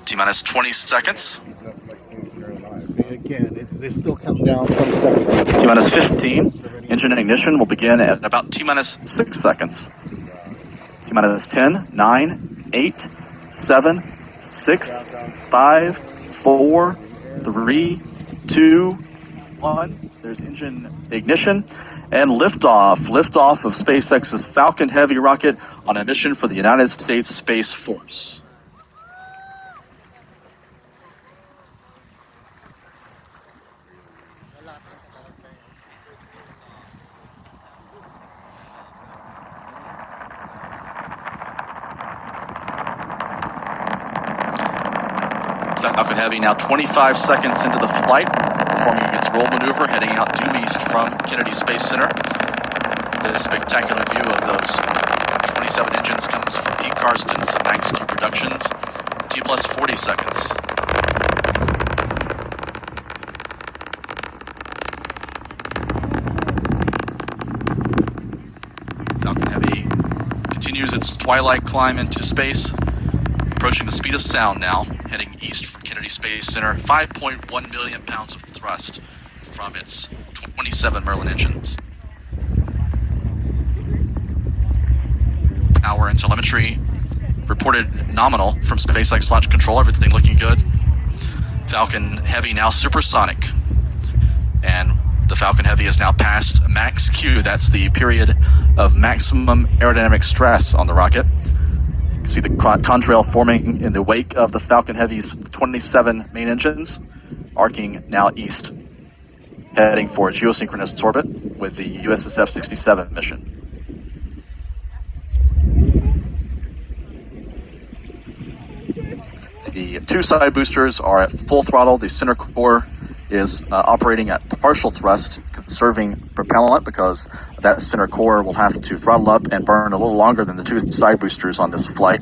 T-minus 20 seconds. Again, they're still counting down 20 seconds. T-minus 15. Engine ignition will begin at about T-minus 6 seconds. T-minus 10, 9, 8, 7, 6, 5, 4, 3, 2, 1. There's engine ignition and liftoff. Liftoff of SpaceX's Falcon Heavy rocket on a mission for the United States Space Force. Falcon Heavy now 25 seconds into the flight, performing its roll maneuver, heading out due east from Kennedy Space Center. This spectacular view of those 27 engines comes from Pete Carson's Max New Productions. T plus 40 seconds. Falcon Heavy continues its twilight climb into space, approaching the speed of sound now, heading east from Kennedy Space Center. 5.1 million pounds of thrust from its 27 Merlin engines. Power and telemetry reported nominal from SpaceX Launch Control. Everything looking good. Falcon Heavy now supersonic. And the Falcon Heavy is now past max Q. That's the period of maximum aerodynamic stress on the rocket. You see the contrail forming in the wake of the Falcon Heavy's 27 main engines, arcing now east, heading for a geosynchronous orbit with the USSF-67 mission. The two side boosters are at full throttle. The center core is operating at partial thrust, conserving propellant because that center core will have to throttle up and burn a little longer than the two side boosters on this flight.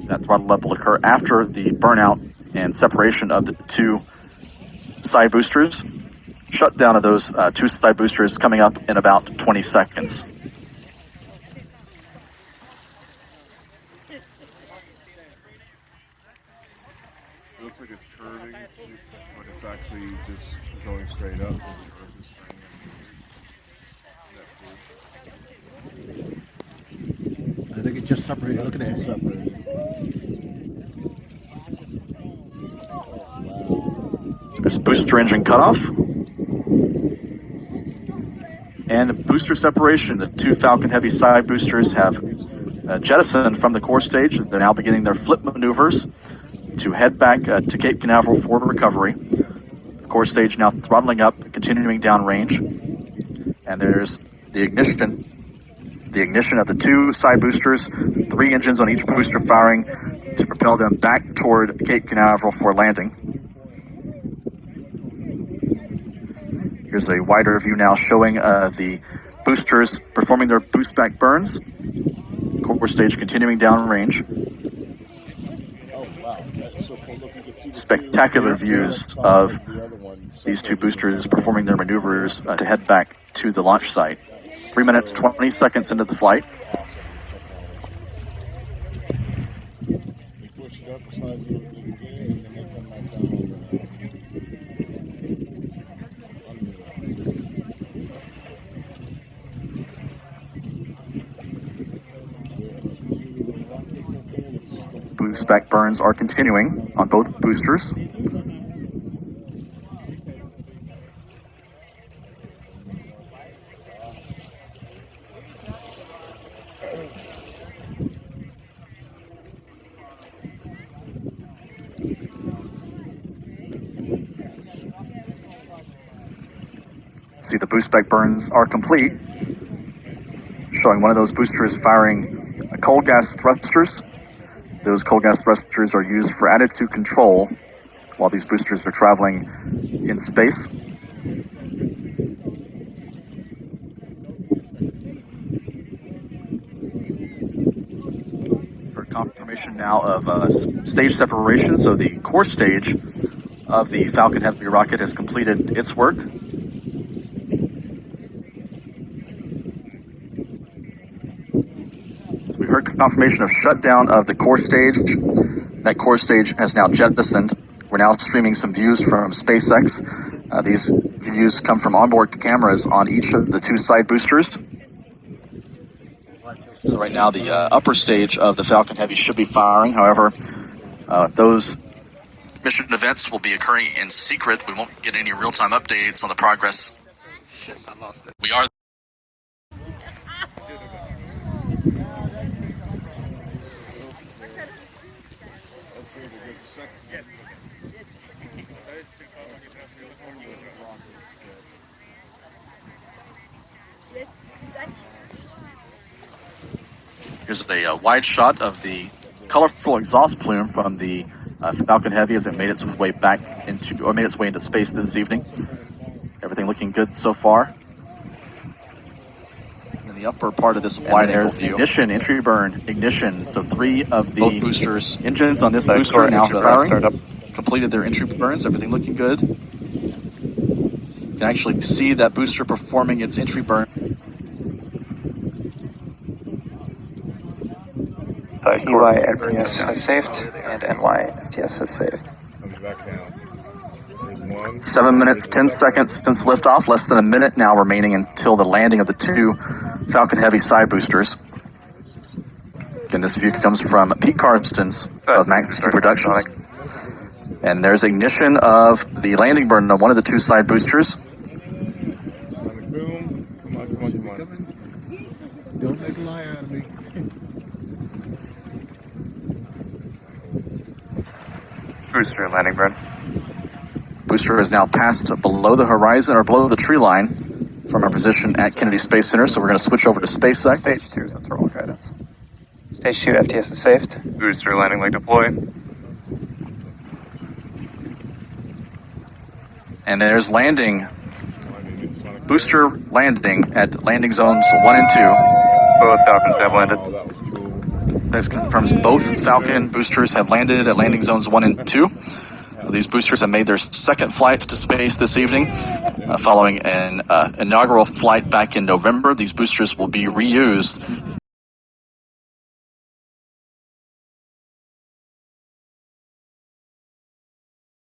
That throttle up will occur after the burnout and separation of the two side boosters. Shutdown of those two side boosters coming up in about 20 seconds. It looks like it's curving, but it's actually just going straight up. I think it just separated. Look at it. There's booster engine cutoff. And booster separation. The two Falcon Heavy side boosters have jettisoned from the core stage. They're now beginning their flip maneuvers to head back to Cape Canaveral for recovery. The core stage now throttling up, continuing downrange. And there's the ignition of the two side boosters, 3 engines on each booster firing to propel them back toward Cape Canaveral for landing. Here's a wider view now showing the boosters performing their boost back burns. Core stage continuing downrange. Spectacular views of these two boosters performing their maneuvers to head back to the launch site. 3 minutes, 20 seconds into the flight. Boost back burns are continuing on both boosters. See, the boost back burns are complete, showing one of those boosters firing coal gas thrusters. Those coal gas thrusters are used for attitude control while these boosters are traveling in space. For confirmation now of stage separation, so the core stage of the Falcon Heavy rocket has completed its work. We heard confirmation of shutdown of the core stage. That core stage has now jettisoned. We're now streaming some views from SpaceX. These views come from onboard cameras on each of the 2 side boosters. Right now, the upper stage of the Falcon Heavy should be firing. However, those mission events will be occurring in secret. We won't get any real-time updates on the progress. Shit, I lost it. We are. Here's a wide shot of the colorful exhaust plume from the Falcon Heavy as it made its way into space this evening. Everything looking good so far. In the upper part of this wide area is the ignition, entry burn, ignition. So 3 of the both boosters engines on this booster are now firing. Completed their entry burns. Everything looking good. You can actually see that booster performing its entry burn. EY FTS has saved and NY FTS has saved. Comes back down. There's 1. 7 minutes, 10 seconds since liftoff. Less than a minute now remaining until the landing of the 2 Falcon Heavy side boosters. Again, this view comes from Pete Karstens of Max Productions. And there's ignition of the landing burn of one of the 2 side boosters. Sonic boom. Come on, come on, come on. Don't make a lie out of me. Booster landing burn. Booster is now passed below the horizon or below the tree line from our position at Kennedy Space Center. So we're going to switch over to SpaceX. Stage 2 is on thermal guidance. Stage 2 FTS is saved. Booster landing leg deployed. And there's landing. Booster landing at landing zones 1 and 2. Both Falcons have landed. Oh, that was cool. This confirms both Falcon boosters have landed at landing zones 1 and 2. These boosters have made their second flight to space this evening, following an inaugural flight back in November. These boosters will be reused